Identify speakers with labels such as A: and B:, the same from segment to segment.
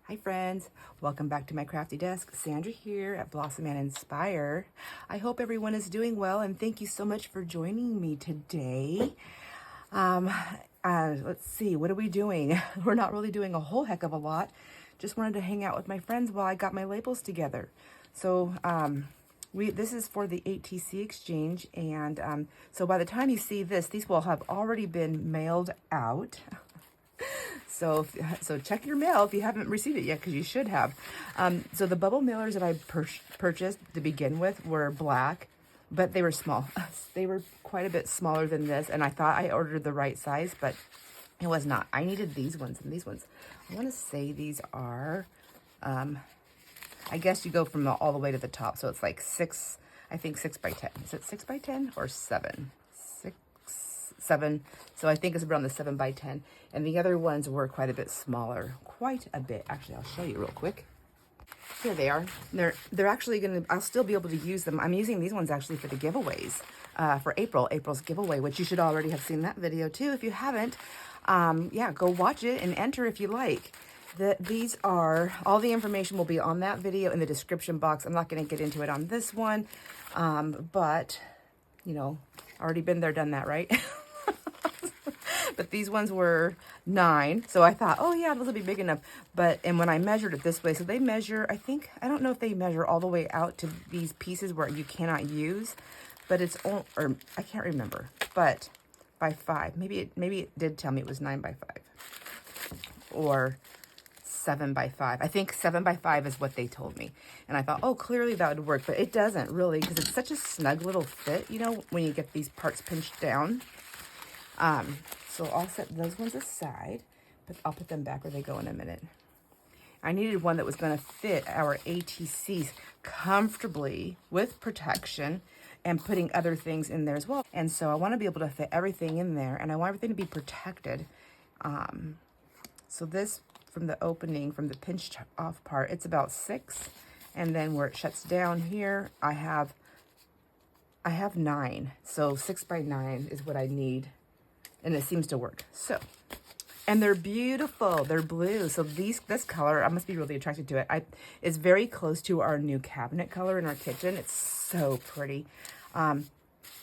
A: Hi friends, welcome back to my crafty desk. Sandra here at Blossom and Inspire. I hope everyone is doing well and thank you so much for joining me today. Let's see, what are we doing? We're not really doing a whole heck of a lot. Just wanted to hang out with my friends while I got my labels together. So this is for the ATC exchange, and so by the time you see this, these will have already been mailed out. So check your mail if you haven't received it yet, because you should have. So the bubble mailers that I purchased to begin with were black, but they were small. They were quite a bit smaller than this, and I thought I ordered the right size, but it was not. I needed these ones and these ones. I want to say these are, I guess you go from all the way to the top. So it's like 6, I think 6 by 10. Is it 6 by 10 or 7? 7, so I think it's around the 7 by 10, and the other ones were quite a bit smaller, quite a bit. Actually, I'll show you real quick. Here they are. They're actually gonna, I'll still be able to use them. I'm using these ones actually for the giveaways, for April's giveaway, which you should already have seen that video too. If you haven't, yeah, go watch it and enter if you like. These are, all the information will be on that video in the description box. I'm not going to get into it on this one, but you know, already been there, done that, right? But these ones were 9, so I thought, oh yeah, those will be big enough. And when I measured it this way, so they measure, I don't know if they measure all the way out to these pieces where you cannot use, but it's, or I can't remember, but by 5. Maybe it did tell me it was 9 by 5 or 7 by 5. I think 7 by 5 is what they told me. And I thought, oh, clearly that would work, but it doesn't really, because it's such a snug little fit, you know, when you get these parts pinched down. So I'll set those ones aside, but I'll put them back where they go in a minute. I needed one that was going to fit our ATCs comfortably with protection and putting other things in there as well. And so I want to be able to fit everything in there, and I want everything to be protected. So this, from the opening, from the pinched off part, it's about 6. And then where it shuts down here, I have 9. So 6 by 9 is what I need. And it seems to work. So, and they're beautiful. They're blue. So this color, I must be really attracted to it. It's very close to our new cabinet color in our kitchen. It's so pretty. And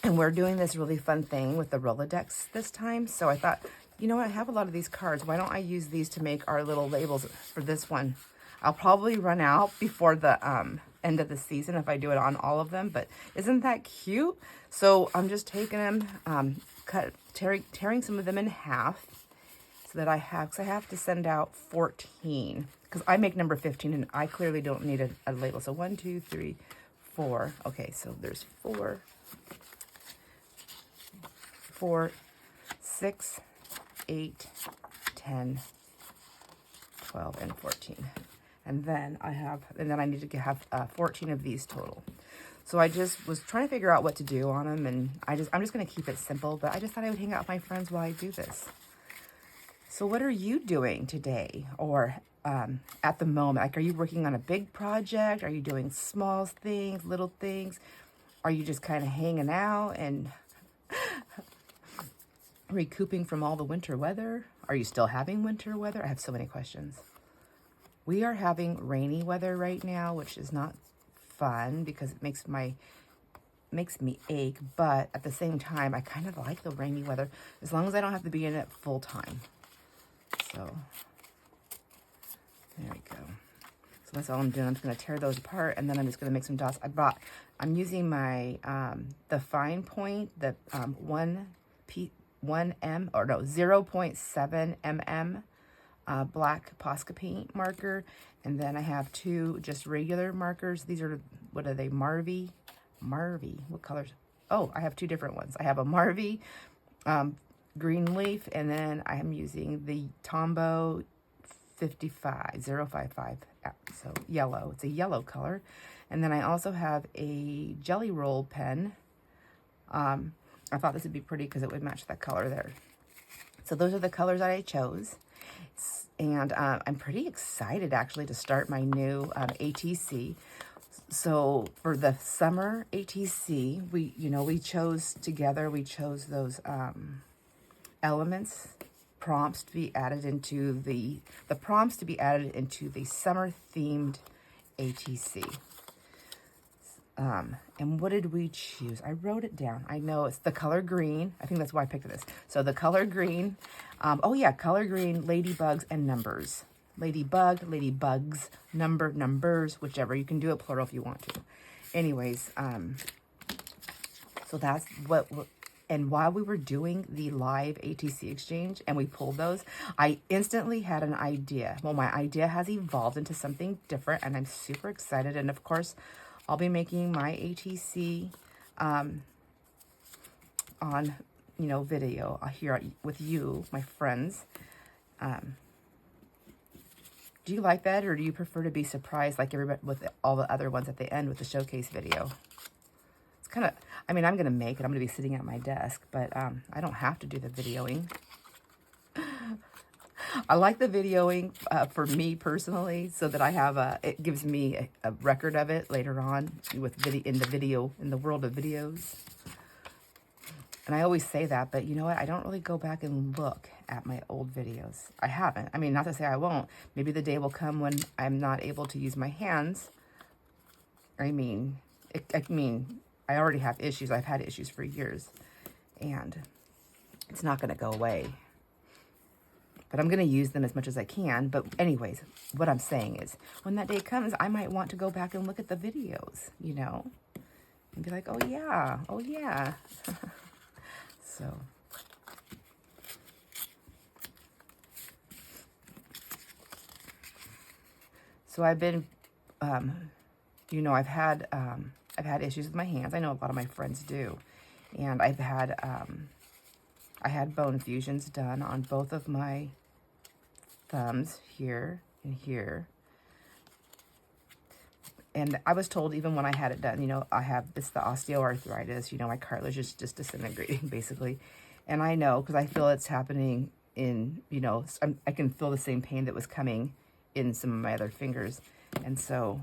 A: we're doing this really fun thing with the Rolodex this time. So I thought, you know what? I have a lot of these cards. Why don't I use these to make our little labels for this one? I'll probably run out before the end of the season if I do it on all of them. But isn't that cute? So I'm just taking them, tearing some of them in half so that because I have to send out 14, because I make number 15 and I clearly don't need a label. So 1, 2, 3, 4. Okay, so there's 4, 6, 8, 10, 12, and 14. And then I need to have 14 of these total. So I just was trying to figure out what to do on them, and I'm just going to keep it simple, but I just thought I would hang out with my friends while I do this. So what are you doing today, or at the moment? Like, are you working on a big project? Are you doing small things, little things? Are you just kind of hanging out and recouping from all the winter weather? Are you still having winter weather? I have so many questions. We are having rainy weather right now, which is not fun because it makes me ache, but at the same time, I kind of like the rainy weather as long as I don't have to be in it full time. So there we go. So that's all I'm doing. I'm just going to tear those apart, and then I'm just going to make some dots. I'm using my the fine point, the 0.7 mm black Posca paint marker, and then I have 2 just regular markers. These are, what are they, Marvy, what colors? Oh, I have 2 different ones. I have a Marvy green leaf, and then I am using the Tombow 055, so yellow. It's a yellow color. And then I also have a jelly roll pen. I thought this would be pretty because it would match that color there. So those are the colors that I chose. And I'm pretty excited actually to start my new ATC. So for the summer ATC, we chose together, we chose those elements prompts to be added into the Summer Themed ATC. And what did we choose? I wrote it down. I know it's the color green. I think that's why I picked this. So the color green, oh yeah, color green, ladybugs and numbers. Ladybug, ladybugs, numbers, whichever. You can do it plural if you want to. Anyways, so that's what, and while we were doing the live ATC exchange and we pulled those, I instantly had an idea. Well, my idea has evolved into something different and I'm super excited. And of course, I'll be making my ATC on, video here with you, my friends. Do you like that, or do you prefer to be surprised like everybody with all the other ones at the end with the showcase video? It's kind of, I mean, I'm going to make it. I'm going to be sitting at my desk, but I don't have to do the videoing. I like the videoing for me personally, so that I have it gives me a record of it later on with in the world of videos. And I always say that, but you know what? I don't really go back and look at my old videos. I haven't. I mean, not to say I won't. Maybe the day will come when I'm not able to use my hands. I mean, I already have issues. I've had issues for years, and it's not going to go away. But I'm going to use them as much as I can. But anyways, what I'm saying is, when that day comes, I might want to go back and look at the videos, and be like, oh yeah. So I've been, I've had issues with my hands. I know a lot of my friends do, and I had bone fusions done on both of my thumbs here and here. And I was told, even when I had it done, it's the osteoarthritis, my cartilage is just disintegrating basically. And I know, because I feel it's happening in, I can feel the same pain that was coming in some of my other fingers. And so,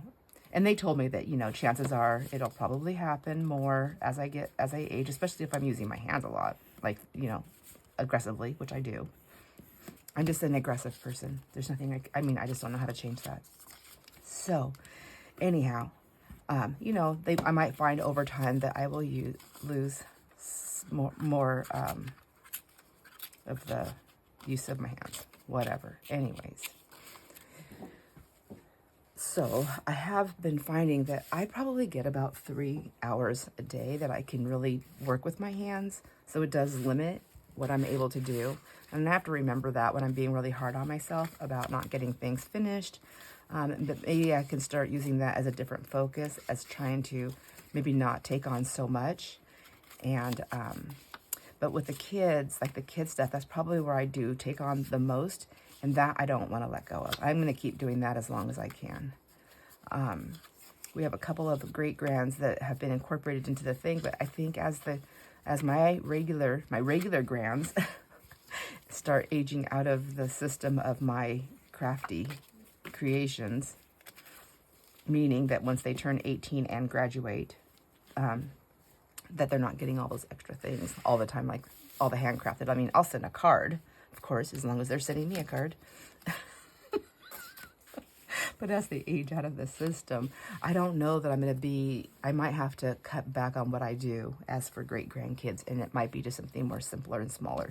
A: and they told me that, chances are it'll probably happen more as I age, especially if I'm using my hands a lot, like, aggressively, which I do. I'm just an aggressive person. There's nothing, I just don't know how to change that. So, anyhow, I might find over time that I will lose more of the use of my hands, whatever. Anyways, so I have been finding that I probably get about 3 hours a day that I can really work with my hands. So it does limit what I'm able to do. And I have to remember that when I'm being really hard on myself about not getting things finished. But maybe I can start using that as a different focus, as trying to maybe not take on so much. And, but with the kids, like the kid stuff, that's probably where I do take on the most. And that I don't want to let go of. I'm going to keep doing that as long as I can. We have a couple of great grands that have been incorporated into the thing, but I think as my regular grands start aging out of the system of my crafty creations, meaning that once they turn 18 and graduate, that they're not getting all those extra things all the time, like all the handcrafted. I mean, I'll send a card, of course, as long as they're sending me a card. But as they age out of the system, I don't know that I might have to cut back on what I do as for great grandkids, and it might be just something more simpler and smaller,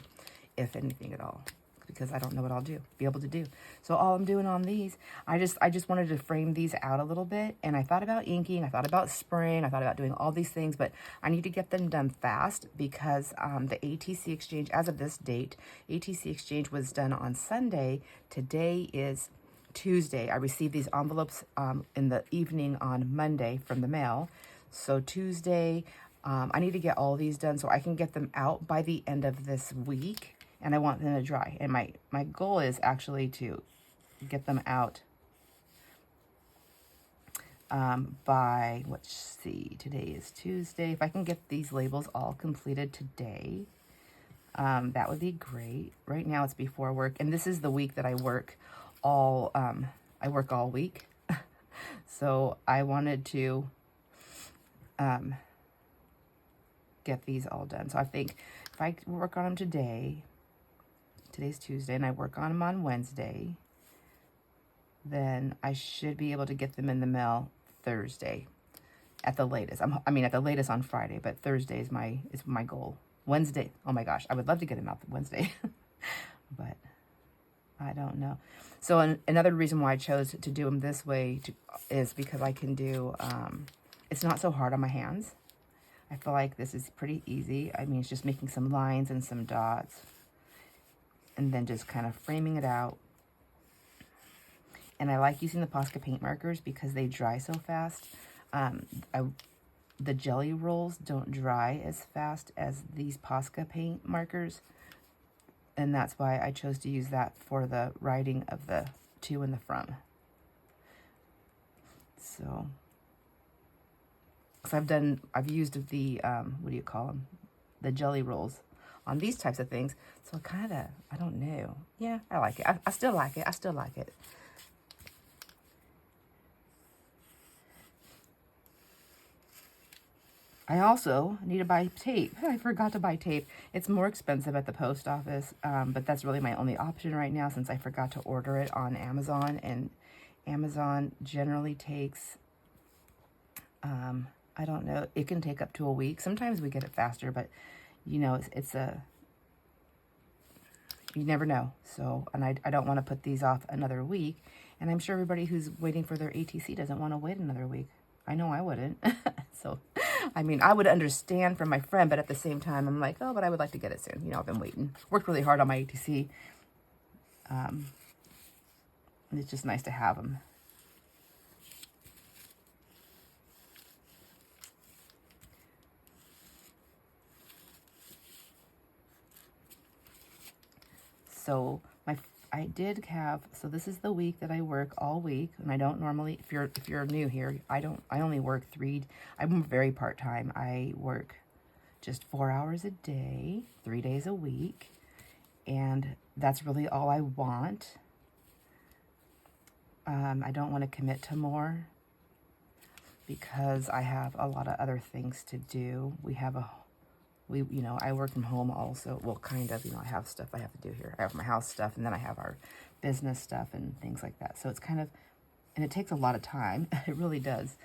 A: if anything at all, because I don't know what I'll be able to do. So all I'm doing on these, I just wanted to frame these out a little bit, and I thought about inking, I thought about spraying, I thought about doing all these things, but I need to get them done fast because the ATC exchange, as of this date, ATC exchange was done on Sunday. Today is Tuesday. I received these envelopes in the evening on Monday from the mail. So Tuesday, I need to get all these done so I can get them out by the end of this week. And I want them to dry. And my goal is actually to get them out by, let's see, today is Tuesday. If I can get these labels all completed today, that would be great. Right now it's before work. And this is the week that I work all week. So I wanted to get these all done. So I think if I work on them today, today's Tuesday, and I work on them on Wednesday, then I should be able to get them in the mail Thursday at the latest. I mean, at the latest on Friday, but Thursday is my goal. Wednesday, oh my gosh, I would love to get them out Wednesday, but I don't know. So another reason why I chose to do them this way is because I can do, it's not so hard on my hands. I feel like this is pretty easy. I mean, it's just making some lines and some dots and then just kind of framing it out. And I like using the Posca paint markers because they dry so fast. The jelly rolls don't dry as fast as these Posca paint markers. And that's why I chose to use that for the writing of the two in the front. So, because I've used the, what do you call them? The jelly rolls on these types of things. So kind of, I don't know. Yeah, I like it. I still like it. I still like it. I also need to buy tape. I forgot to buy tape. It's more expensive at the post office, but that's really my only option right now since I forgot to order it on Amazon. And Amazon generally takes, I don't know, it can take up to a week. Sometimes we get it faster, but you know, you never know. So, and I don't want to put these off another week. And I'm sure everybody who's waiting for their ATC doesn't want to wait another week. I know I wouldn't. So, I mean, I would understand from my friend, but at the same time, I'm like, oh, but I would like to get it soon. You know, I've been waiting. Worked really hard on my ATC. And it's just nice to have them. So I did have, so this is the week that I work all week, and I don't normally, if you're new here, I only work I'm very part-time. I work just 4 hours a day, 3 days a week, and that's really all I want. I don't want to commit to more because I have a lot of other things to do. You know, I work from home also. Well, kind of, you know, I have stuff I have to do here. I have my house stuff, and then I have our business stuff and things like that. So it's kind of, and it takes a lot of time. It really does.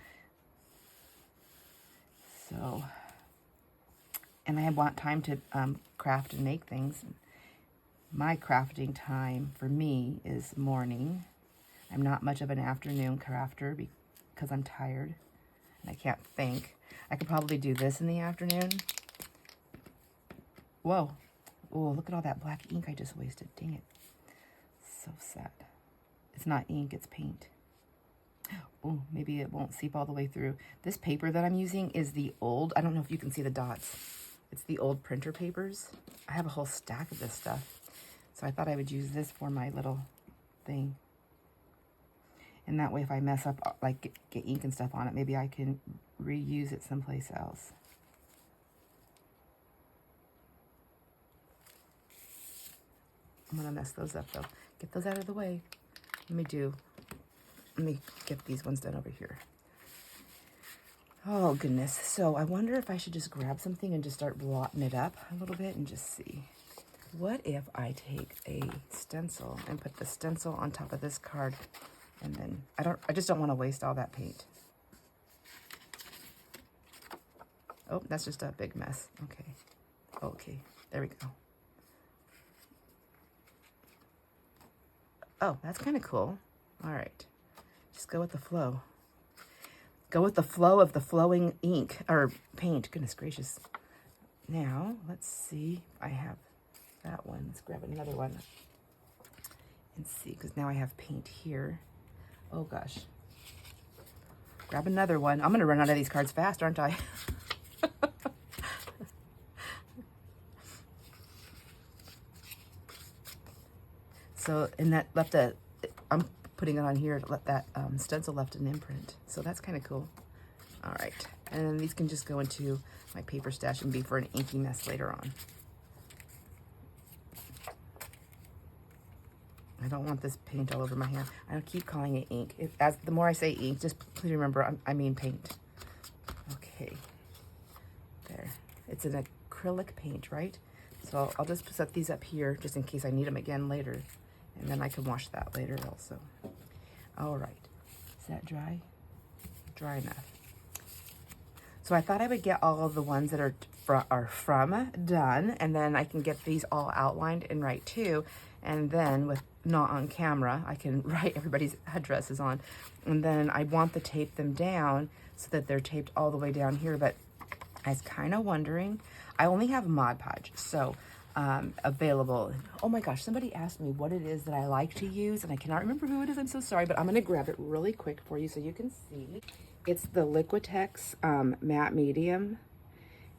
A: So, and I want time to craft and make things. My crafting time for me is morning. I'm not much of an afternoon crafter because I'm tired and I can't think. I could probably do this in the afternoon. Whoa. Oh, look at all that black ink I just wasted. Dang it. So sad. It's not ink, it's paint. Oh, maybe it won't seep all the way through. This paper that I'm using is the old, I don't know if you can see the dots. It's the old printer papers. I have a whole stack of this stuff. So I thought I would use this for my little thing. And that way if I mess up, like get ink and stuff on it, maybe I can reuse it someplace else. I'm going to mess those up, though. Get those out of the way. Let me get these ones done over here. Oh, goodness. So I wonder if I should just grab something and just start blotting it up a little bit and just see. What if I take a stencil and put the stencil on top of this card and then, I just don't want to waste all that paint. Oh, that's just a big mess. Okay, there we go. Oh, that's kind of cool. All right. Just go with the flow. Go with the flow of the flowing ink or paint. Goodness gracious. Now, let's see. I have that one. Let's grab another one and see, because now I have paint here. Oh, gosh. Grab another one. I'm going to run out of these cards fast, aren't I? So, and that left I'm putting it on here to let that stencil left an imprint. So that's kind of cool. All right. And then these can just go into my paper stash and be for an inky mess later on. I don't want this paint all over my hand. I don't keep calling it ink. The more I say ink, just please remember I mean paint. Okay. There. It's an acrylic paint, right? So I'll just set these up here just in case I need them again later. And then I can wash that later also. All right. Is that dry? Dry enough. So I thought I would get all of the ones that are from done, and then I can get these all outlined and write too. And then with not on camera, I can write everybody's addresses on. And then I want to tape them down so that they're taped all the way down here. But I was kind of wondering, I only have Mod Podge, so available. Oh my gosh, somebody asked me what it is that I like to use, and I cannot remember who it is. I'm so sorry, but I'm going to grab it really quick for you so you can see. It's the Liquitex matte medium.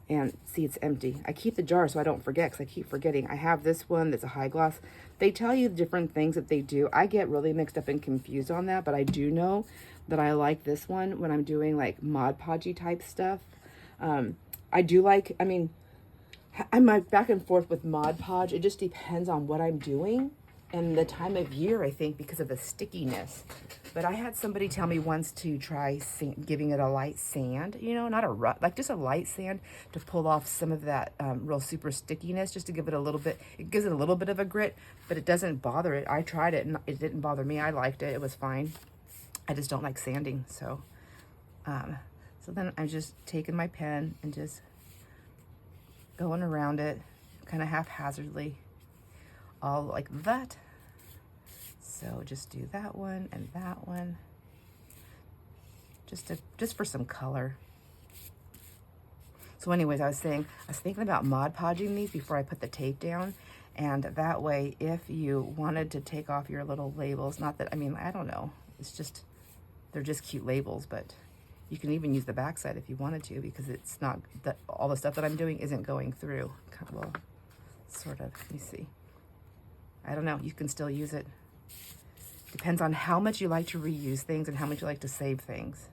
A: And see, it's empty. I keep the jar so I don't forget, because I keep forgetting. I have this one that's a high gloss. They tell you different things that they do. I get really mixed up and confused on that, but I do know that I like this one when I'm doing like Mod Podgy type stuff. I do like, I mean, I'm like back and forth with Mod Podge. It just depends on what I'm doing and the time of year, I think, because of the stickiness. But I had somebody tell me once to try giving it a light sand, you know, not a rough, like just a light sand to pull off some of that real super stickiness, just to give it a little bit. It gives it a little bit of a grit, but it doesn't bother it. I tried it and it didn't bother me. I liked it. It was fine. I just don't like sanding. So, so then I'm just taking my pen and just going around it kind of haphazardly, all like that. So just do that one and that one, just for some color. So anyways, I was thinking about Mod Podging these before I put the tape down, and that way, if you wanted to take off your little labels, not that, I mean, I don't know, it's just, they're just cute labels, but you can even use the backside if you wanted to, because it's not, that all the stuff that I'm doing isn't going through. Well, sort of, let me see. I don't know, you can still use it. Depends on how much you like to reuse things and how much you like to save things.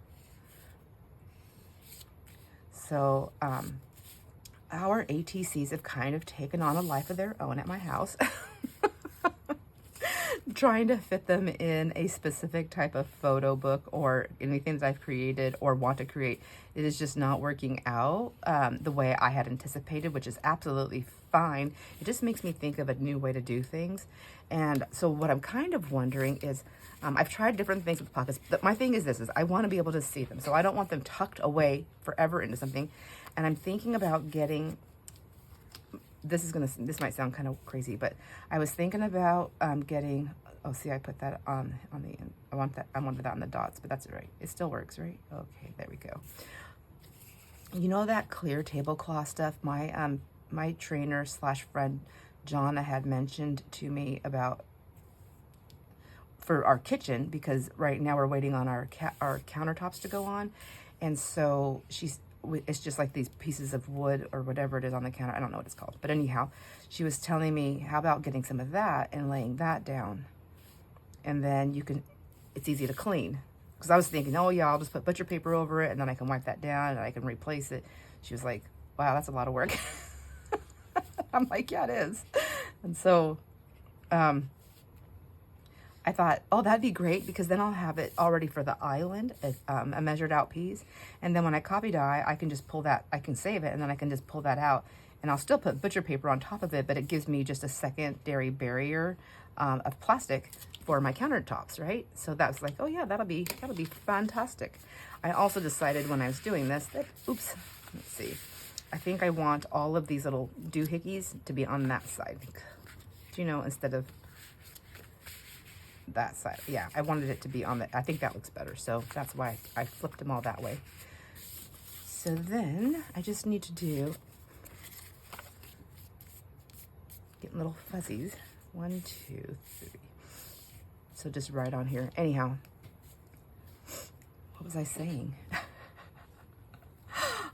A: So our ATCs have kind of taken on a life of their own at my house. Trying to fit them in a specific type of photo book or anything that I've created or want to create, it is just not working out the way I had anticipated, which is absolutely fine. It just makes me think of a new way to do things. And so what I'm kind of wondering is, I've tried different things with pockets, but my thing is this, is I want to be able to see them. So I don't want them tucked away forever into something. And I'm thinking about getting, this might sound kind of crazy, but I was thinking about getting, oh, see, I put that on the, I wanted that on the dots, but that's all right. It still works, right? Okay, there we go. You know that clear tablecloth stuff? My trainer / friend, Jonna, had mentioned to me about for our kitchen, because right now we're waiting on our countertops to go on. And so it's just like these pieces of wood or whatever it is on the counter. I don't know what it's called. But anyhow, she was telling me, how about getting some of that and laying that down? And then it's easy to clean. Because I was thinking, oh yeah, I'll just put butcher paper over it and then I can wipe that down and I can replace it. She was like, wow, that's a lot of work. I'm like, yeah, it is. And so I thought, oh, that'd be great, because then I'll have it all ready for the island, a measured out piece. And then when I copy dye, I can just pull that, I can save it, and then I can just pull that out. And I'll still put butcher paper on top of it, but it gives me just a secondary barrier of plastic for my countertops, right? So that's like, oh yeah, that'll be fantastic. I also decided when I was doing this that, oops, let's see. I think I want all of these little doohickeys to be on that side, you know, instead of that side. Yeah, I wanted it to be on the, I think that looks better. So that's why I flipped them all that way. So then I just need to do, getting little fuzzies. 1, 2, 3. So just right on here. Anyhow, what was I saying?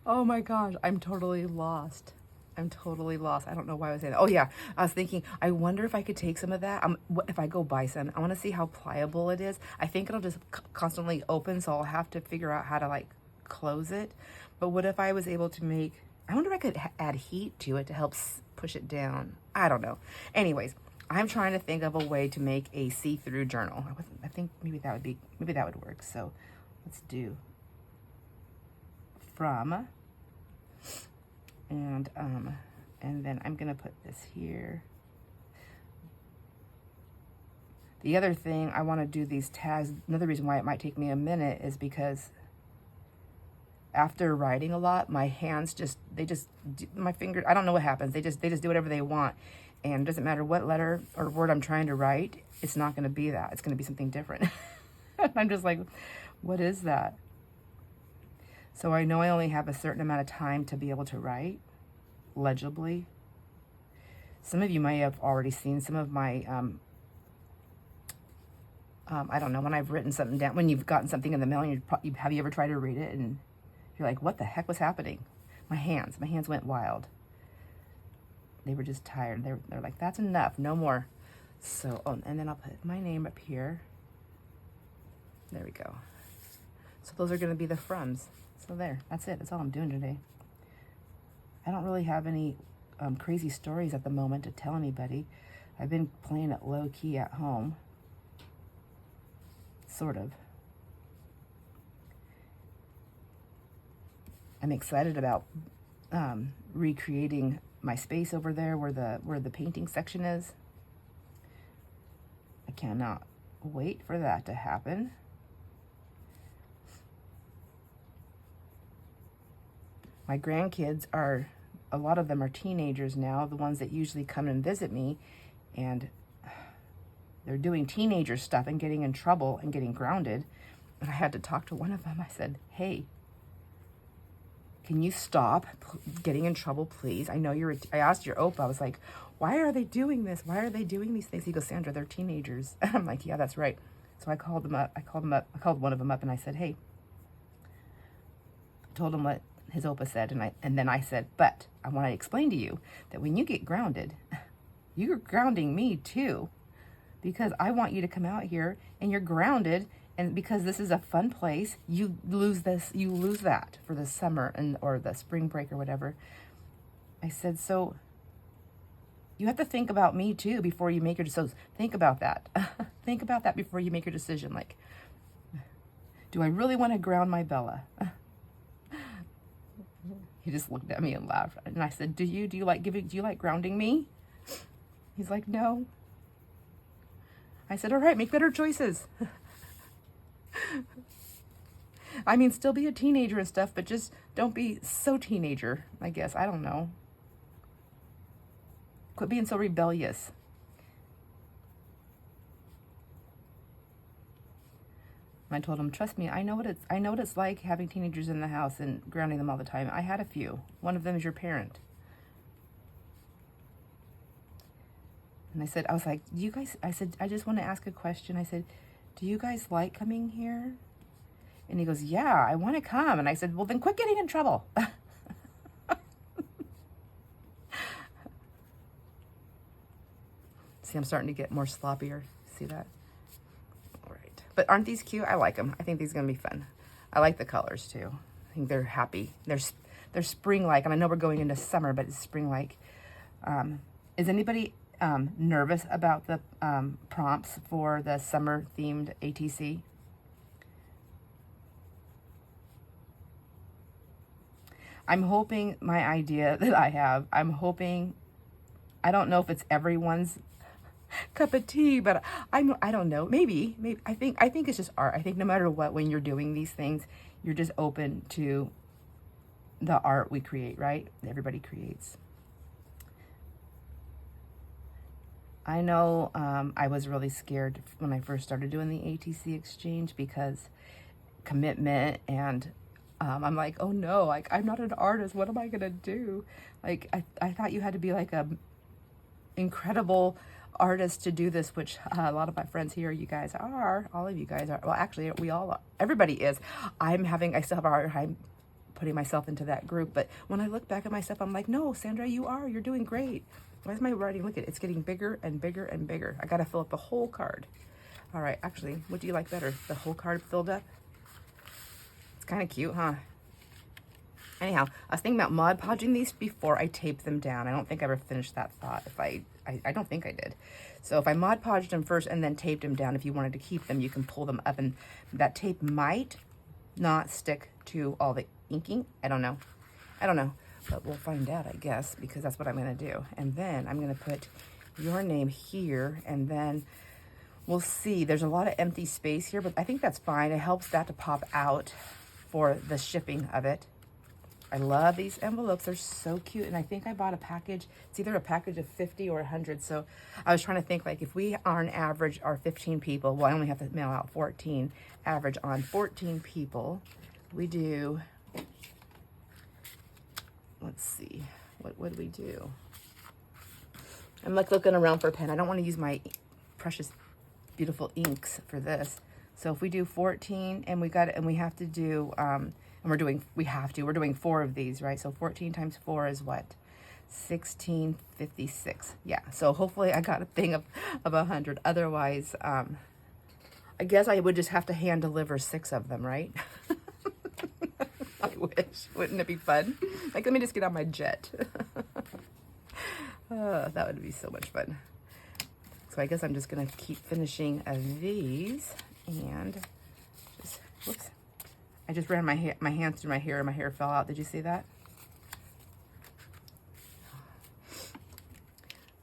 A: Oh my gosh, I'm totally lost. I'm totally lost. I don't know why I was saying that. Oh yeah, I was thinking, I wonder if I could take some of that. If I go buy some, I want to see how pliable it is. I think it'll just constantly open, so I'll have to figure out how to like close it. But what if I was able to make, I wonder if I could add heat to it to help push it down. I don't know. Anyways, I'm trying to think of a way to make a see-through journal. I think maybe that would work. So let's do from, and And then I'm gonna put this here. The other thing, I want to do these tags. Another reason why it might take me a minute is because after writing a lot, my hands my fingers, I don't know what happens. They just do whatever they want. And it doesn't matter what letter or word I'm trying to write, it's not going to be that. It's going to be something different. I'm just like, what is that? So I know I only have a certain amount of time to be able to write legibly. Some of you may have already seen some of my, I don't know, when I've written something down, when you've gotten something in the mail, and have you ever tried to read it and you're like, what the heck was happening? My hands went wild. They were just tired. They're like, that's enough, no more. So, oh, and then I'll put my name up here. There we go. So those are going to be the froms. So there, that's it. That's all I'm doing today. I don't really have any crazy stories at the moment to tell anybody. I've been playing it low key at home. Sort of. I'm excited about recreating my space over there where the painting section is. I cannot wait for that to happen. My grandkids are, a lot of them are teenagers now, the ones that usually come and visit me, and they're doing teenager stuff and getting in trouble and getting grounded. And I had to talk to one of them. I said, hey, can you stop getting in trouble, please? I know I asked your Opa, I was like, why are they doing this? Why are they doing these things? He goes, Sandra, they're teenagers. And I'm like, yeah, that's right. So I called one of them up and I said, hey, I told him what his Opa said. And then I said, but I want to explain to you that when you get grounded, you're grounding me too, because I want you to come out here and you're grounded. And because this is a fun place, you lose that for the summer or the spring break or whatever. I said, so you have to think about me too before you make your decision. Think about that. Think about that before you make your decision. Like, do I really want to ground my Bella? He just looked at me and laughed. And I said, do you like grounding me? He's like, no. I said, all right, make better choices. I mean, still be a teenager and stuff, but just don't be so teenager, I guess. I don't know. Quit being so rebellious. And I told him, trust me, I know what it's like having teenagers in the house and grounding them all the time. I had a few. One of them is your parent. And I said, I just want to ask a question. I said, do you guys like coming here? And he goes, yeah, I want to come. And I said, well, then quit getting in trouble. See, I'm starting to get more sloppier. See that? All right. But aren't these cute? I like them. I think these are going to be fun. I like the colors too. I think they're happy. They're spring-like. And I know we're going into summer, but it's spring-like. Is anybody nervous about the prompts for the Summer Themed ATC? I'm hoping my idea that I have, I don't know if it's everyone's cup of tea, but I don't know. Maybe I think it's just art. I think no matter what, when you're doing these things, you're just open to the art we create, right? Everybody creates. I know I was really scared when I first started doing the ATC exchange because commitment, and I'm like, oh no, like I'm not an artist. What am I gonna do? Like I thought you had to be like a incredible artist to do this, which a lot of my friends here, you guys are. All of you guys are. Well, actually, everybody is. I still have a hard time putting myself into that group. But when I look back at myself, I'm like, no, Sandra, you're doing great. Why is my writing, look at it, it's getting bigger and bigger and bigger. I gotta fill up the whole card. All right, actually, what do you like better? The whole card filled up? It's kind of cute, huh? Anyhow, I was thinking about Mod Podging these before I taped them down. I don't think I ever finished that thought. I don't think I did. So if I Mod Podged them first and then taped them down, if you wanted to keep them, you can pull them up, and that tape might not stick to all the inking. I don't know. but we'll find out, I guess, because that's what I'm going to do. And then I'm going to put your name here, and then we'll see. There's a lot of empty space here, but I think that's fine. It helps that to pop out for the shipping of it. I love these envelopes. They're so cute. And I think I bought a package. It's either a package of 50 or 100. So I was trying to think, like, if we on average are 15 people, well, I only have to mail out 14. Average on 14 people, we do, let's see, what would we do? I'm like looking around for a pen. I don't want to use my precious, beautiful inks for this. So if we do 14 and we have to do, we're doing 4 of these, right? So 14 times 4 is what? 1656. Yeah, so hopefully I got a thing of 100. Otherwise, I guess I would just have to hand deliver 6 of them, right? I wish. Wouldn't it be fun? Like, let me just get on my jet. That would be so much fun. So I guess I'm just going to keep finishing these, and just, whoops. I just ran my hands through my hair and my hair fell out. Did you see that?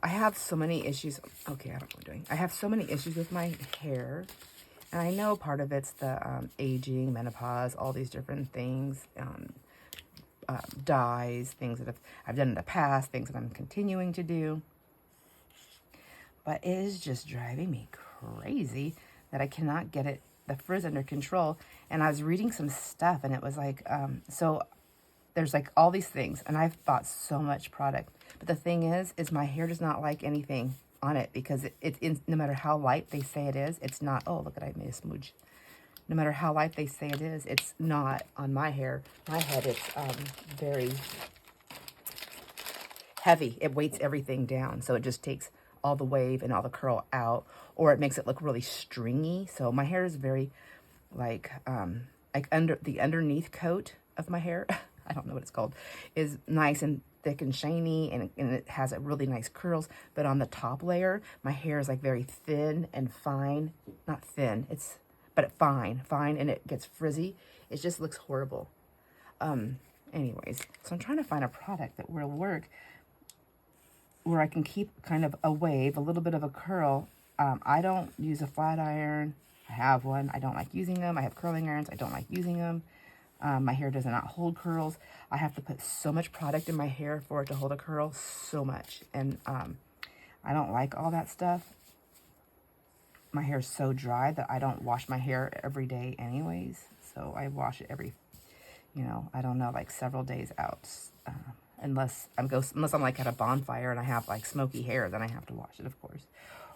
A: I have so many issues. Okay, I don't know what I'm doing. I have so many issues with my hair. And I know part of it's the aging, menopause, all these different things, dyes, things that I've done in the past, things that I'm continuing to do. But it is just driving me crazy that I cannot get the frizz under control. And I was reading some stuff, and it was like, so there's like all these things, and I've bought so much product. But the thing is my hair does not like anything on it, because no matter how light they say it is, it's not. Oh, look at, I made a smooch. No matter how light they say it is, it's not on my hair. My head, it's very heavy. It weights everything down, so it just takes all the wave and all the curl out, or it makes it look really stringy. So my hair is very like under the underneath coat of my hair, I don't know what it's called, is nice and thick and shiny, and it has a really nice curls. But on the top layer, my hair is like very thin and fine. Not thin, but fine, and it gets frizzy. It just looks horrible. Anyways, so I'm trying to find a product that will work where I can keep kind of a wave, a little bit of a curl. I don't use a flat iron. I have one. I don't like using them. I have curling irons. I don't like using them. My hair does not hold curls. I have to put so much product in my hair for it to hold a curl, so much. And I don't like all that stuff. My hair is so dry that I don't wash my hair every day anyways. So I wash it every, I don't know, like several days out. Unless I'm like at a bonfire and I have like smoky hair, then I have to wash it, of course.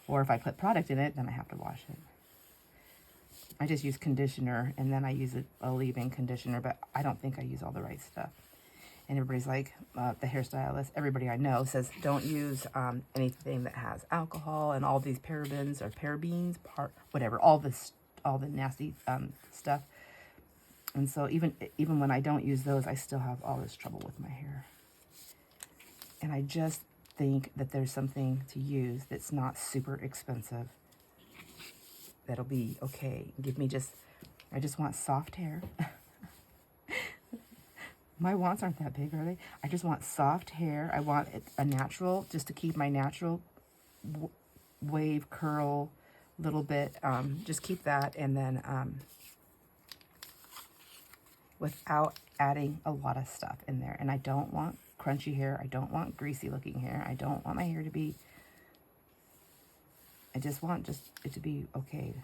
A: Or if I put product in it, then I have to wash it. I just use conditioner, and then I use a leave-in conditioner, but I don't think I use all the right stuff. And everybody's like, the hairstylist, everybody I know says, don't use anything that has alcohol and all these parabens or parabens, whatever, all the nasty stuff. And so even when I don't use those, I still have all this trouble with my hair. And I just think that there's something to use that's not super expensive that'll be okay. I just want soft hair. My wants aren't that big, are they? I just want soft hair. I want a natural, just to keep my natural wave, curl, little bit. Just keep that, and then without adding a lot of stuff in there. And I don't want crunchy hair. I don't want greasy looking hair. I don't want my hair to be, I just want it to be okay.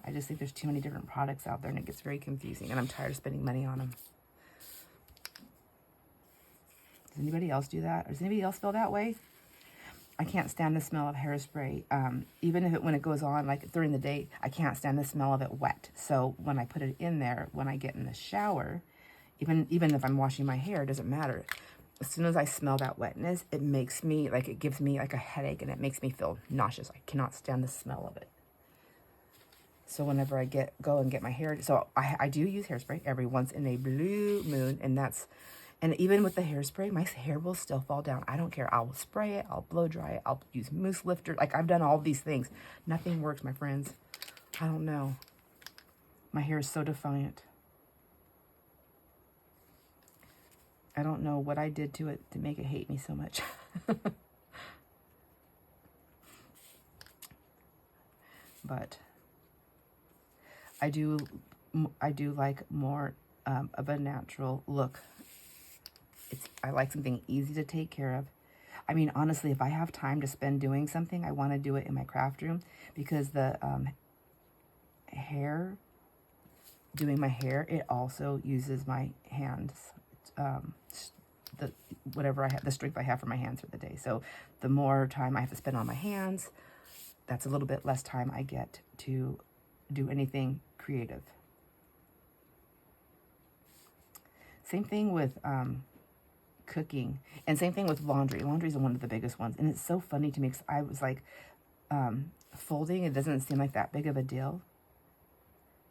A: I just think there's too many different products out there, and it gets very confusing, and I'm tired of spending money on them. Does anybody else do that? Or does anybody else feel that way? I can't stand the smell of hairspray. Even when it goes on, like during the day, I can't stand the smell of it wet. So when I put it in there, when I get in the shower, even if I'm washing my hair, it doesn't matter. As soon as I smell that wetness, it gives me like a headache, and it makes me feel nauseous. I cannot stand the smell of it. So whenever I go and get my hair, so I do use hairspray every once in a blue moon, and even with the hairspray, my hair will still fall down. I don't care. I'll spray it. I'll blow dry it. I'll use mousse lifter. Like, I've done all these things. Nothing works, my friends. I don't know. My hair is so defiant. I don't know what I did to it to make it hate me so much. But I do like more of a natural look. I like something easy to take care of. I mean, honestly, if I have time to spend doing something, I want to do it in my craft room, because the hair, doing my hair, it also uses my hands, whatever I have, the strength I have for my hands for the day. So the more time I have to spend on my hands, that's a little bit less time I get to do anything creative. Same thing with cooking, and same thing with laundry. Laundry is one of the biggest ones, and it's so funny to me because I was like, folding, it doesn't seem like that big of a deal,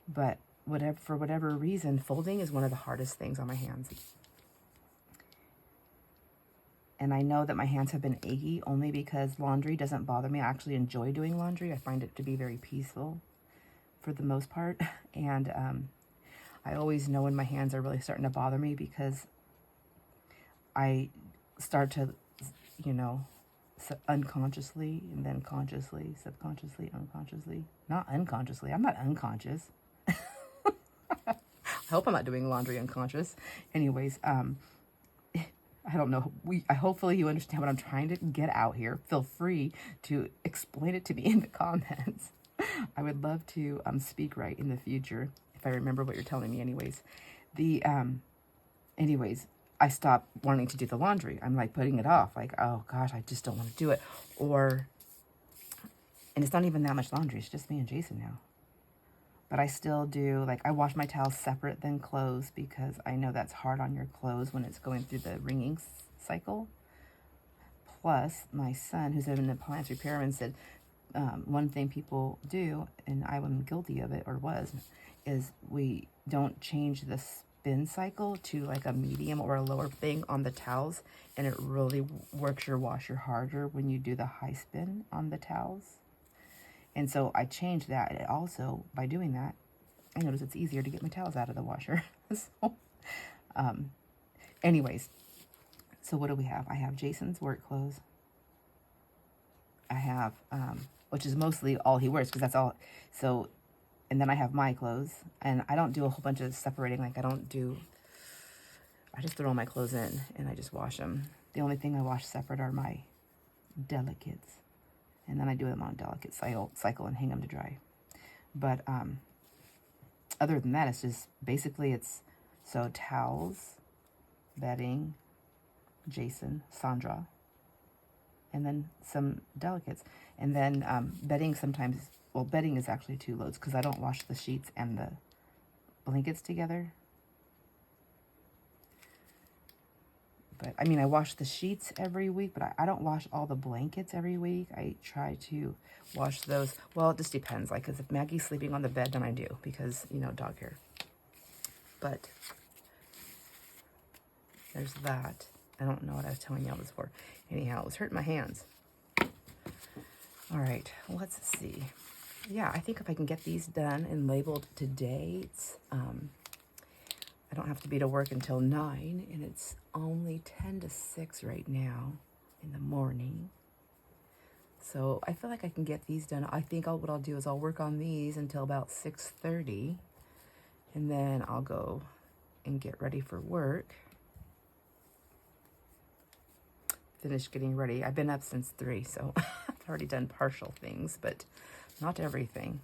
A: but for whatever reason, folding is one of the hardest things on my hands. And I know that my hands have been achy only because laundry doesn't bother me. I actually enjoy doing laundry. I find it to be very peaceful for the most part. And I always know when my hands are really starting to bother me, because I start to, unconsciously, and then consciously, subconsciously, unconsciously. Not unconsciously. I'm not unconscious. I hope I'm not doing laundry unconscious. Anyways, I don't know. Hopefully you understand what I'm trying to get out here. Feel free to explain it to me in the comments. I would love to speak right in the future if I remember what you're telling me. Anyways, I stopped wanting to do the laundry. I'm like putting it off. Like, oh gosh, I just don't want to do it. And it's not even that much laundry. It's just me and Jason now. But I still do, like, I wash my towels separate than clothes, because I know that's hard on your clothes when it's going through the wringing cycle. Plus, my son, who's an appliance repairman, said one thing people do, and I am guilty of it, or was, is we don't change the spin cycle to like a medium or a lower thing on the towels, and it really works your washer harder when you do the high spin on the towels. And so I changed that. And also, by doing that, I noticed it's easier to get my towels out of the washer. So, anyways, so what do we have? I have Jason's work clothes. I have, which is mostly all he wears, because that's all. So, and then I have my clothes, and I don't do a whole bunch of separating. Like, I just throw my clothes in and I just wash them. The only thing I wash separate are my delicates. And then I do them on a delicate cycle and hang them to dry. But other than that, it's just basically so towels, bedding, Jason, Sandra, and then some delicates. And then bedding sometimes, bedding is actually 2 loads, because I don't wash the sheets and the blankets together. But I mean, I wash the sheets every week, but I don't wash all the blankets every week. I try to wash those. Well, it just depends. Like, because if Maggie's sleeping on the bed, then I do, because, dog hair. But there's that. I don't know what I was telling y'all this for. Anyhow, it was hurting my hands. All right, let's see. Yeah, I think if I can get these done and labeled to dates, I don't have to be to work until 9, and it's only 10 to 6 right now in the morning. So I feel like I can get these done. I think what I'll do is I'll work on these until about 6:30, and then I'll go and get ready for work. Finish getting ready. I've been up since 3, so I've already done partial things, but not everything.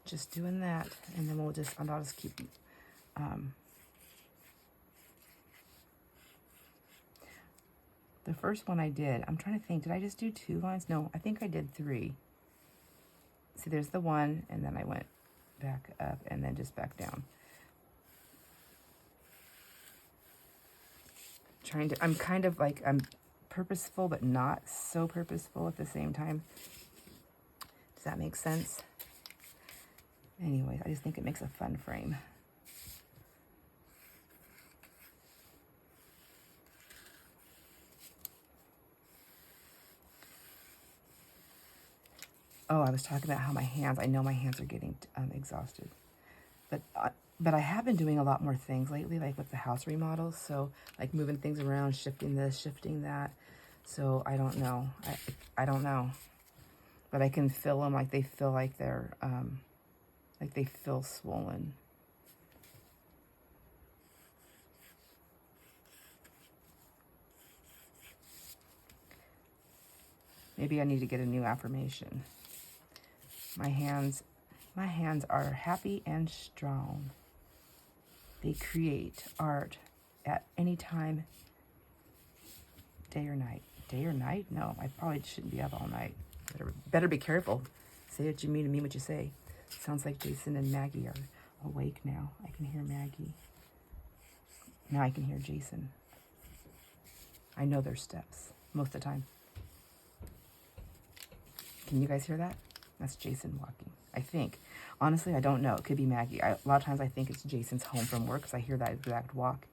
A: Just doing that, and then I'll just keep the first one I did, I'm trying to think, did I just do 2 lines? No, I think I did 3. See, there's the one, and then I went back up and then just back down. I'm kind of like, I'm purposeful, but not so purposeful at the same time. Does that make sense? Anyways, I just think it makes a fun frame. Oh, I was talking about how my hands, I know my hands are getting exhausted. But I have been doing a lot more things lately, like with the house remodels. So like moving things around, shifting this, shifting that. So I don't know. I don't know. But I can feel them like they feel like they're, like they feel swollen. Maybe I need to get a new affirmation. My hands are happy and strong. They create art at any time, day or night. Day or night? No, I probably shouldn't be up all night. Better be careful. Say what you mean what you say. Sounds like Jason and Maggie are awake now. I can hear Maggie. Now I can hear Jason. I know their steps most of the time. Can you guys hear that? That's Jason walking, I think. Honestly, I don't know. It could be Maggie. A lot of times I think it's Jason's home from work because I hear that exact walk.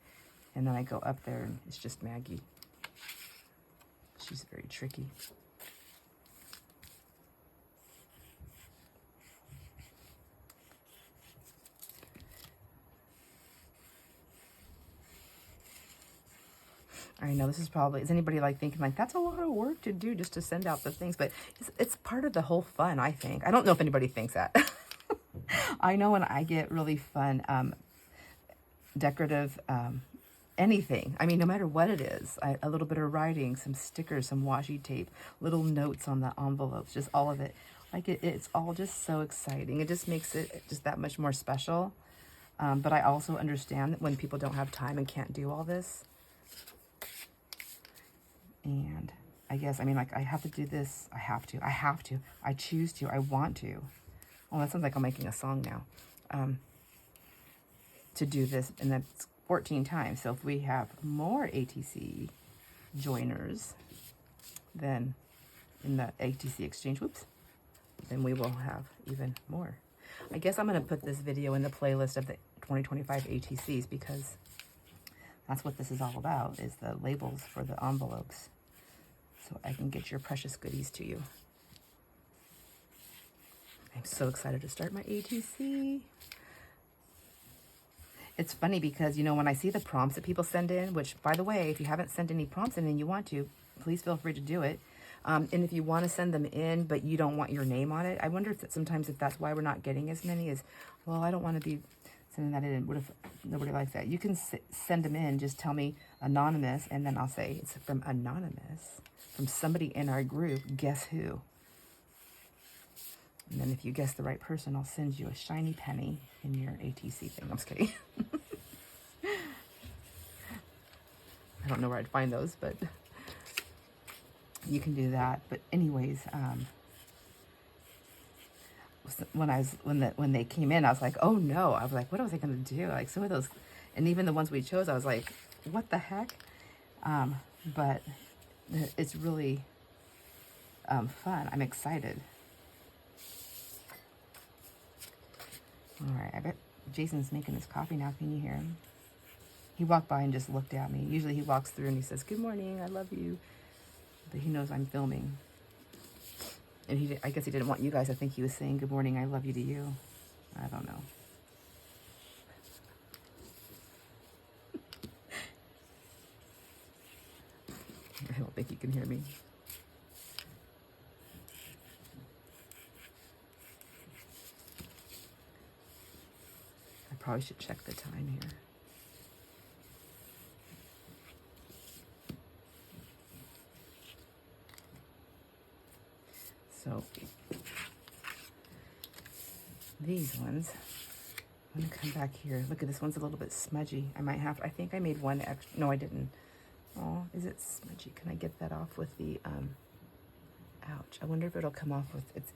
A: And then I go up there and it's just Maggie. She's very tricky. I know this is probably, is anybody like thinking like, that's a lot of work to do just to send out the things, but it's part of the whole fun, I think. I don't know if anybody thinks that. I know when I get really fun, decorative, anything. I mean, no matter what it is, a little bit of writing, some stickers, some washi tape, little notes on the envelopes, just all of it. Like it's all just so exciting. It just makes it just that much more special. But I also understand that when people don't have time and can't do all this. And I guess, I mean, like, I have to do this. I have to. I choose to. I want to. Oh, that sounds like I'm making a song now. To do this, and that's 14 times. So if we have more ATC joiners than in the ATC exchange, whoops, then we will have even more. I guess I'm going to put this video in the playlist of the 2025 ATCs because that's what this is all about, is the labels for the envelopes. So I can get your precious goodies to you. I'm so excited to start my ATC. It's funny because, you know, when I see the prompts that people send in, which, by the way, if you haven't sent any prompts in and you want to, please feel free to do it. And if you want to send them in, but you don't want your name on it, I wonder if sometimes if that's why we're not getting as many is, well, I don't want to be sending that in. What if nobody likes that? You can send them in, just tell me anonymous, and then I'll say it's from anonymous, from somebody in our group, guess who? And then if you guess the right person, I'll send you a shiny penny in your ATC thing. I'm just kidding. I don't know where I'd find those, but you can do that. But anyways, when they came in, I was like, oh no. I was like, what was I going to do? Like some of those, and even the ones we chose, I was like, what the heck? But it's really fun. I'm excited. All right, I bet Jason's making his coffee now. Can you hear him? He walked by and just looked at me. Usually he walks through and he says, good morning, I love you. But he knows I'm filming. And I guess he didn't want you guys to think he was saying, good morning, I love you to you. I don't know. I don't think he can hear me. I probably should check the time here. So these ones, I'm gonna come back here. Look at this one's a little bit smudgy. I think I made one extra. No, I didn't. Oh, is it smudgy? Can I get that off with the, ouch. I wonder if it'll come off with its.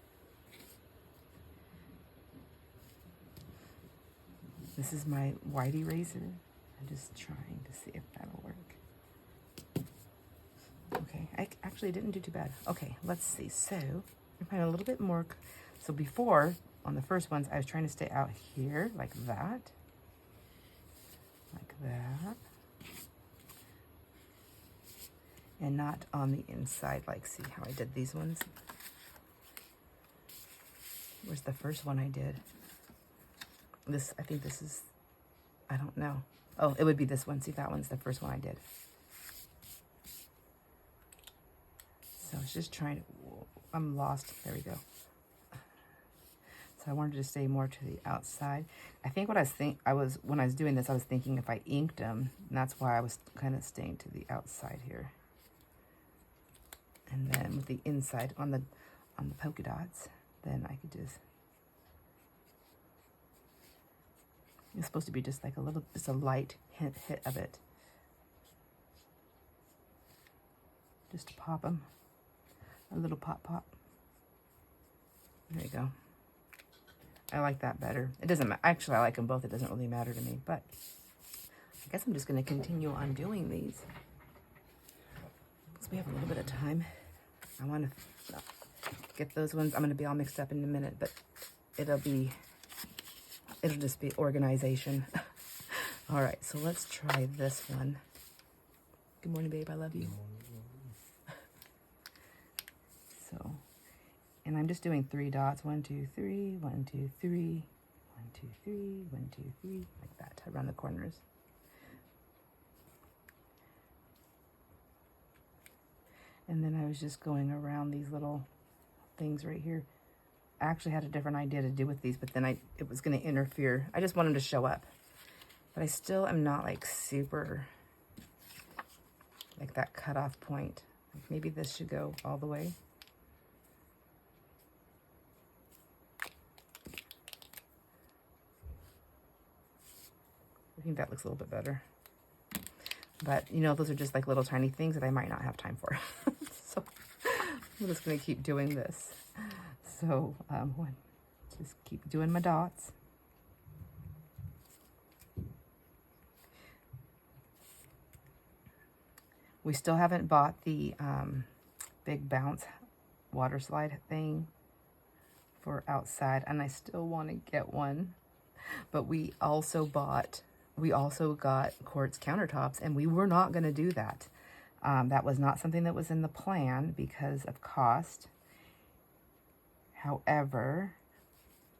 A: This is my white eraser. I'm just trying to see if that'll work. Okay, I actually didn't do too bad. Okay, let's see. So I'm finding a little bit more. So before, on the first ones, I was trying to stay out here like that. Like that. And not on the inside, like see how I did these ones? Where's the first one I did? This, I think this is, I don't know. Oh, it would be this one. See, that one's the first one I did. So I was just trying to, I'm lost. There we go. So I wanted to stay more to the outside. I think what when I was doing this, I was thinking if I inked them, and that's why I was kind of staying to the outside here. And then with the inside on the polka dots, then I could just, it's supposed to be just like a little, just a light hit of it. Just to pop them. A little pop. There you go. I like that better. It doesn't matter. Actually, I like them both. It doesn't really matter to me, but I guess I'm just going to continue on doing these. Because we have a little bit of time. I want to get those ones. I'm going to be all mixed up in a minute, but it'll just be organization. All right, so let's try this one. Good morning, babe. I love you. So, and I'm just doing 3 dots. 1, 2, 3, 1, 2, 3, 1, 2, 3, 1, 2, 3, like that, around the corners. And then I was just going around these little things right here. I actually had a different idea to do with these, but then it was going to interfere. I just want them to show up. But I still am not like super, like that cutoff point. Like maybe this should go all the way. I think that looks a little bit better. But, you know, those are just like little tiny things that I might not have time for. So I'm just going to keep doing this. So just keep doing my dots. We still haven't bought the big bounce water slide thing for outside, and I still want to get one. But we also got quartz countertops, and we were not going to do that. That was not something that was in the plan because of cost. However,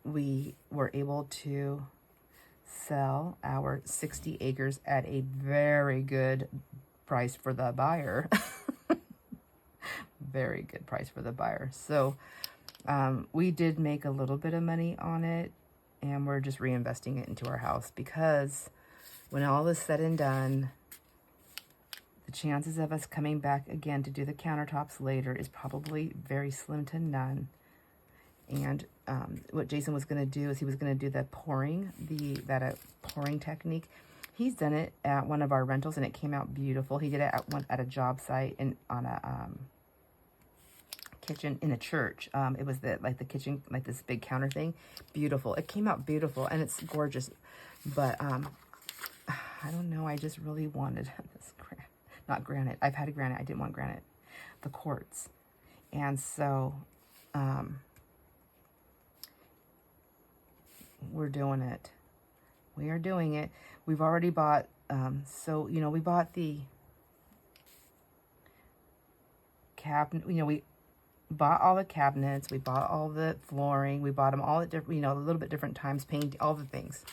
A: we were able to sell our 60 acres at a very good price for the buyer. Very good price for the buyer. So we did make a little bit of money on it, and we're just reinvesting it into our house because when all is said and done, the chances of us coming back again to do the countertops later is probably very slim to none. And what Jason was going to do is he was going to do the pouring, that pouring technique. He's done it at one of our rentals, and it came out beautiful. He did it at a job site on a kitchen in a church. It was the kitchen, like this big counter thing. Beautiful. It came out beautiful, and it's gorgeous. But I don't know. I just really wanted this not granite. I've had granite. I didn't want granite. The quartz. And so we're doing it. We are doing it. We've already bought, so, you know, we bought the cabinet, you know, we bought all the cabinets, we bought all the flooring, we bought them all at different, you know, a little bit different times, paint, all the things.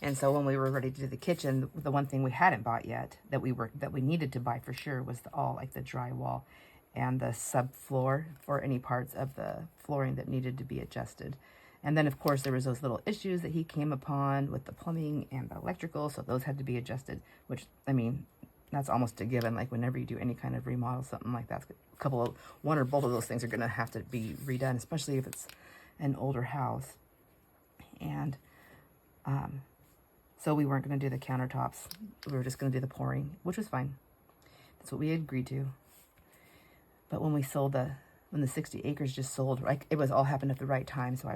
A: And so when we were ready to do the kitchen, the one thing we hadn't bought yet that we needed to buy for sure was all like the drywall and the subfloor for any parts of the flooring that needed to be adjusted. And then, of course, there was those little issues that he came upon with the plumbing and the electrical, so those had to be adjusted, which, I mean, that's almost a given. Like, whenever you do any kind of remodel, something like that, one or both of those things are going to have to be redone, especially if it's an older house. And so we weren't going to do the countertops. We were just going to do the pouring, which was fine. That's what we agreed to. But when the 60 acres just sold, like, it was all happened at the right time. So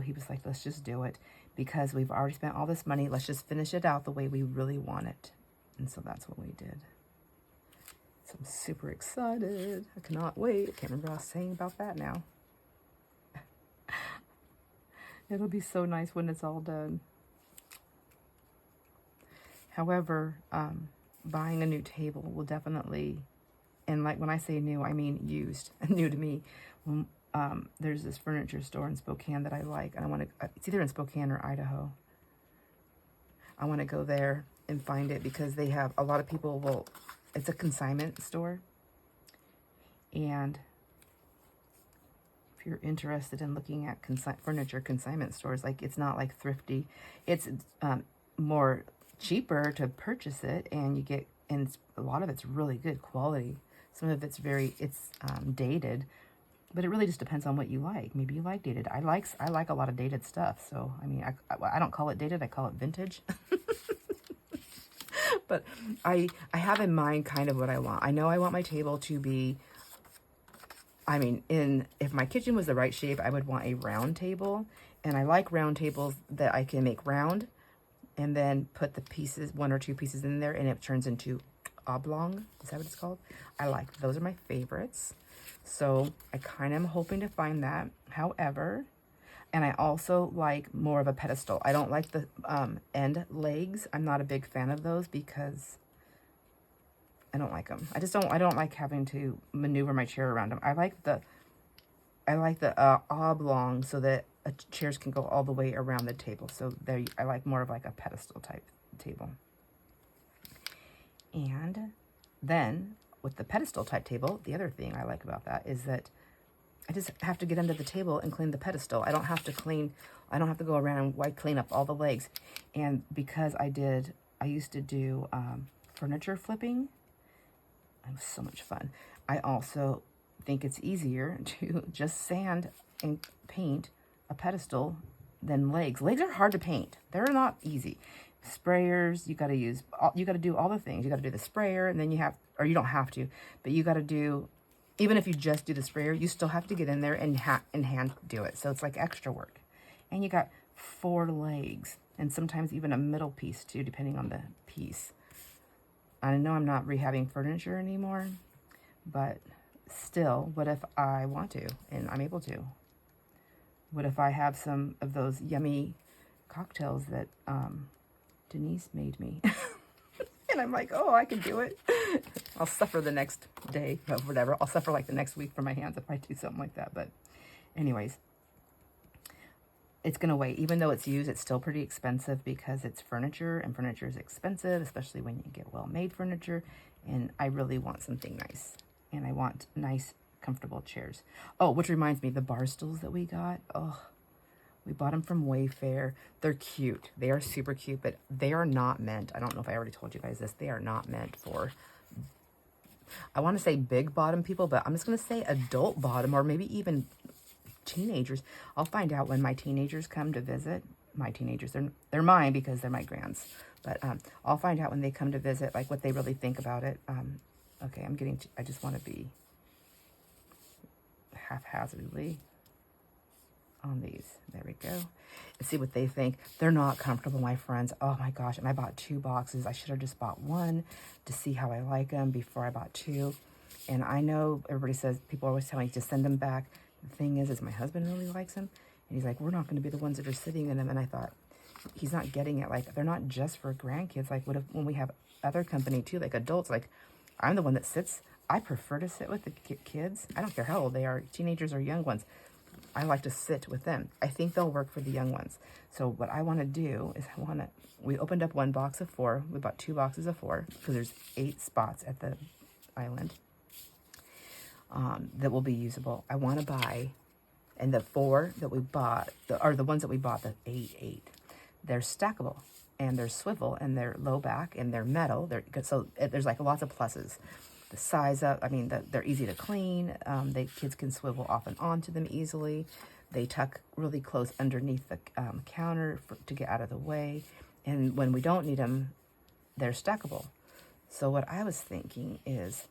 A: he was like, let's just do it because we've already spent all this money. Let's just finish it out the way we really want it. And so that's what we did. So I'm super excited. I cannot wait. I can't remember what I was saying about that now. It'll be so nice when it's all done. However, buying a new table will definitely, and like when I say new, I mean used, new to me, there's this furniture store in Spokane that I like, and I want to, it's either in Spokane or Idaho. I want to go there and find it because they have, a lot of people will, it's a consignment store. And if you're interested in looking at furniture consignment stores, like it's not like thrifty, it's more cheaper to purchase it, and you get, and a lot of it's really good quality. Some of it's dated, but it really just depends on what you like. Maybe you like dated. I like a lot of dated stuff. So, I mean, I don't call it dated, I call it vintage. But I have in mind kind of what I want. I know I want my table to be, I mean, if my kitchen was the right shape, I would want a round table. And I like round tables that I can make round and then put the pieces, 1 or 2 pieces in there, and it turns into oblong. Is that what it's called? I like, those are my favorites. So I kind of am hoping to find that. However, and I also like more of a pedestal. I don't like the end legs. I'm not a big fan of those because I don't like them. I don't like having to maneuver my chair around them. I like the oblong so that chairs can go all the way around the table. So there, I like more of like a pedestal type table. And then with the pedestal type table, the other thing I like about that is that I just have to get under the table and clean the pedestal. I don't have to go around and clean up all the legs. And because I used to do furniture flipping. It was so much fun. I also think it's easier to just sand and paint a pedestal than legs. Legs are hard to paint. They're not easy. Sprayers, you got to do all the things. You got to do the sprayer, and then you don't have to, but you got to do, even if you just do the sprayer, you still have to get in there and hand do it. So it's like extra work. And you got 4 legs, and sometimes even a middle piece too, depending on the piece. I know I'm not rehabbing furniture anymore, but still, what if I want to and I'm able to? What if I have some of those yummy cocktails that Denise made me? And I'm like, oh, I can do it. I'll suffer the next day, or whatever. I'll suffer like the next week for my hands if I do something like that. But anyways, it's going to wait. Even though it's used, it's still pretty expensive because it's furniture, and furniture is expensive, especially when you get well-made furniture. And I really want something nice. And I want nice, comfortable chairs. Oh, which reminds me, the bar stools that we got. Oh, we bought them from Wayfair. They're cute. They are super cute, but they are not meant. I don't know if I already told you guys this. They are not meant for, I want to say big bottom people, but I'm just going to say adult bottom, or maybe even teenagers. I'll find out when my teenagers come to visit. My teenagers, they're mine because they're my grands. But I'll find out when they come to visit, like what they really think about it. Okay, I just want to be haphazardly on these. There we go. And see what they think. They're not comfortable, my friends. Oh my gosh. And I bought 2 boxes. I should have just bought 1 to see how I like them before I bought 2. And I know everybody says, people always tell me to send them back. The thing is my husband really likes them. And he's like, we're not going to be the ones that are sitting in them. And I thought, he's not getting it. Like, they're not just for grandkids. Like, what if when we have other company too, like adults, like I'm the one that sits. I prefer to sit with the kids. I don't care how old they are, teenagers or young ones. I like to sit with them. I think they'll work for the young ones. So what I want to do is we opened up 1 box of 4. We bought 2 boxes of 4 because there's 8 spots at the island that will be usable. I want to buy, and the 4 that we bought, the ones that we bought, the 8, they're stackable, and they're swivel, and they're low back, and they're metal. So there's like lots of pluses. The size up, I mean, they're easy to clean. Kids can swivel off and onto them easily. They tuck really close underneath the counter to get out of the way. And when we don't need them, they're stackable. So what I was thinking is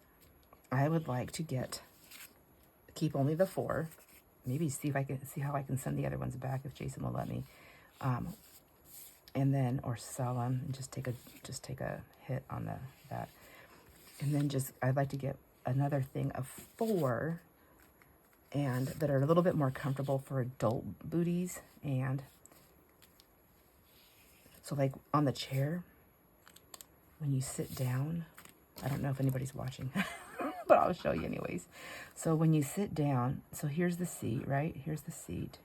A: I would like to keep only the 4, maybe see how I can send the other ones back if Jason will let me. And then, or sell them and just take a hit on that. And then I'd like to get another thing of 4 and that are a little bit more comfortable for adult booties. And so like on the chair, when you sit down, I don't know if anybody's watching. but I'll show you anyways. So when you sit down, so here's the seat, right? Here's the seat.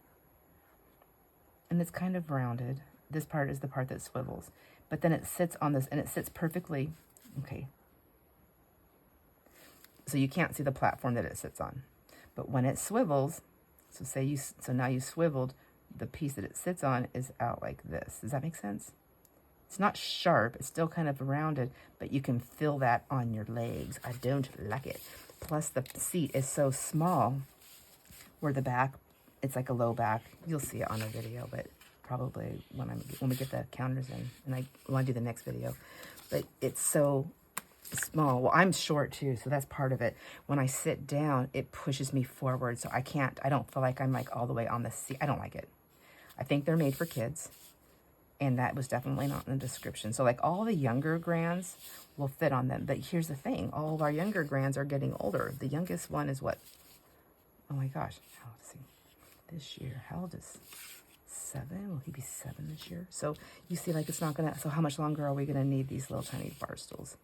A: And it's kind of rounded. This part is the part that swivels. But then it sits on this, and it sits perfectly. Okay. So you can't see the platform that it sits on. But when it swivels, so now you swiveled, the piece that it sits on is out like this. Does that make sense? It's not sharp, it's still kind of rounded, but you can feel that on your legs. I don't like it. Plus the seat is so small where the back, it's like a low back. You'll see it on a video, but probably when we get the counters in, and I want to do the next video. But it's so small. Well, I'm short too, so that's part of it. When I sit down, it pushes me forward, so I don't feel like I'm like all the way on the seat. I don't like it. I think they're made for kids. And that was definitely not in the description. So like all the younger grands will fit on them. But here's the thing. All of our younger grands are getting older. The youngest one is what? Oh my gosh. Let's see. This year. How old is 7? Will he be 7 this year? So you see like it's not going to. So how much longer are we going to need these little tiny bar stools?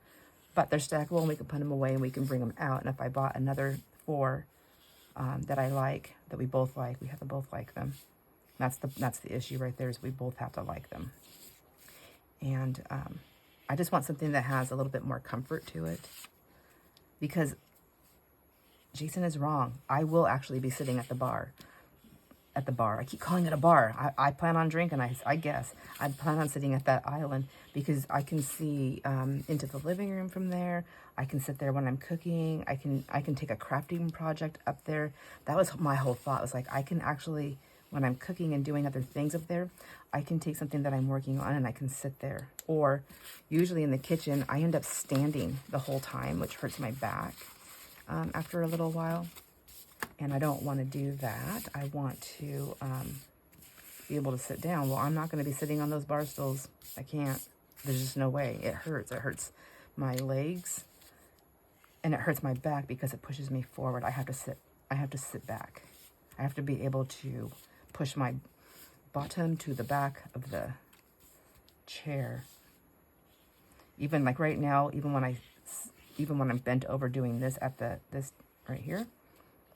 A: But they're stackable and we can put them away and we can bring them out. And if I bought another 4 that I like, that we both like, we have to both like them. That's the issue right there, is we both have to like them. And I just want something that has a little bit more comfort to it, because Jason is wrong. I will actually be sitting at the bar. I keep calling it a bar. I plan on drinking, I guess. I plan on sitting at that island because I can see into the living room from there. I can sit there when I'm cooking. I can take a crafting project up there. That was my whole thought. It was like I can actually, when I'm cooking and doing other things up there, I can take something that I'm working on and I can sit there. Or usually in the kitchen, I end up standing the whole time, which hurts my back after a little while. And I don't want to do that. I want to be able to sit down. Well, I'm not going to be sitting on those bar stools. I can't. There's just no way. It hurts. It hurts my legs. And it hurts my back because it pushes me forward. I have to sit back. I have to be able to push my bottom to the back of the chair. Even like right now, even when I'm bent over doing this this right here,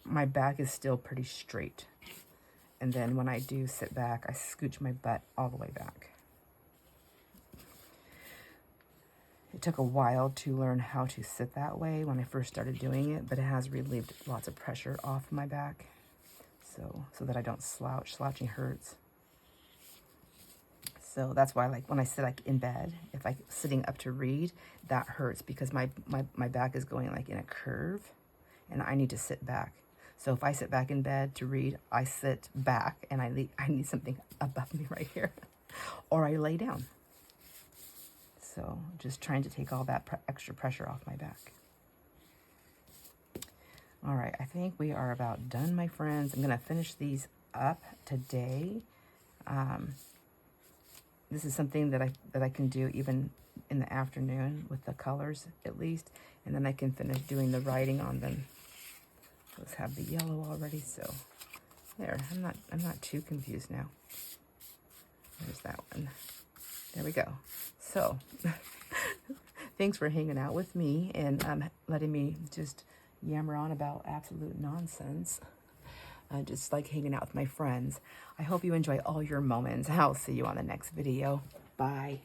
A: my back is still pretty straight. And then when I do sit back, I scooch my butt all the way back. It took a while to learn how to sit that way when I first started doing it, but it has relieved lots of pressure off my back. So that I don't slouch. Slouching hurts. So that's why, like, when I sit like in bed, if I'm sitting up to read, that hurts because my back is going like in a curve, and I need to sit back. So if I sit back in bed to read, I sit back, and I need something above me right here, or I lay down. So just trying to take all that extra pressure off my back. All right, I think we are about done, my friends. I'm going to finish these up today. This is something that I can do even in the afternoon with the colors at least, and then I can finish doing the writing on them. Let's have the yellow already, so there. I'm not too confused now. There's that one. There we go. So thanks for hanging out with me and letting me just yammer on about absolute nonsense. Just like hanging out with my friends. I hope you enjoy all your moments. I'll see you on the next video. Bye.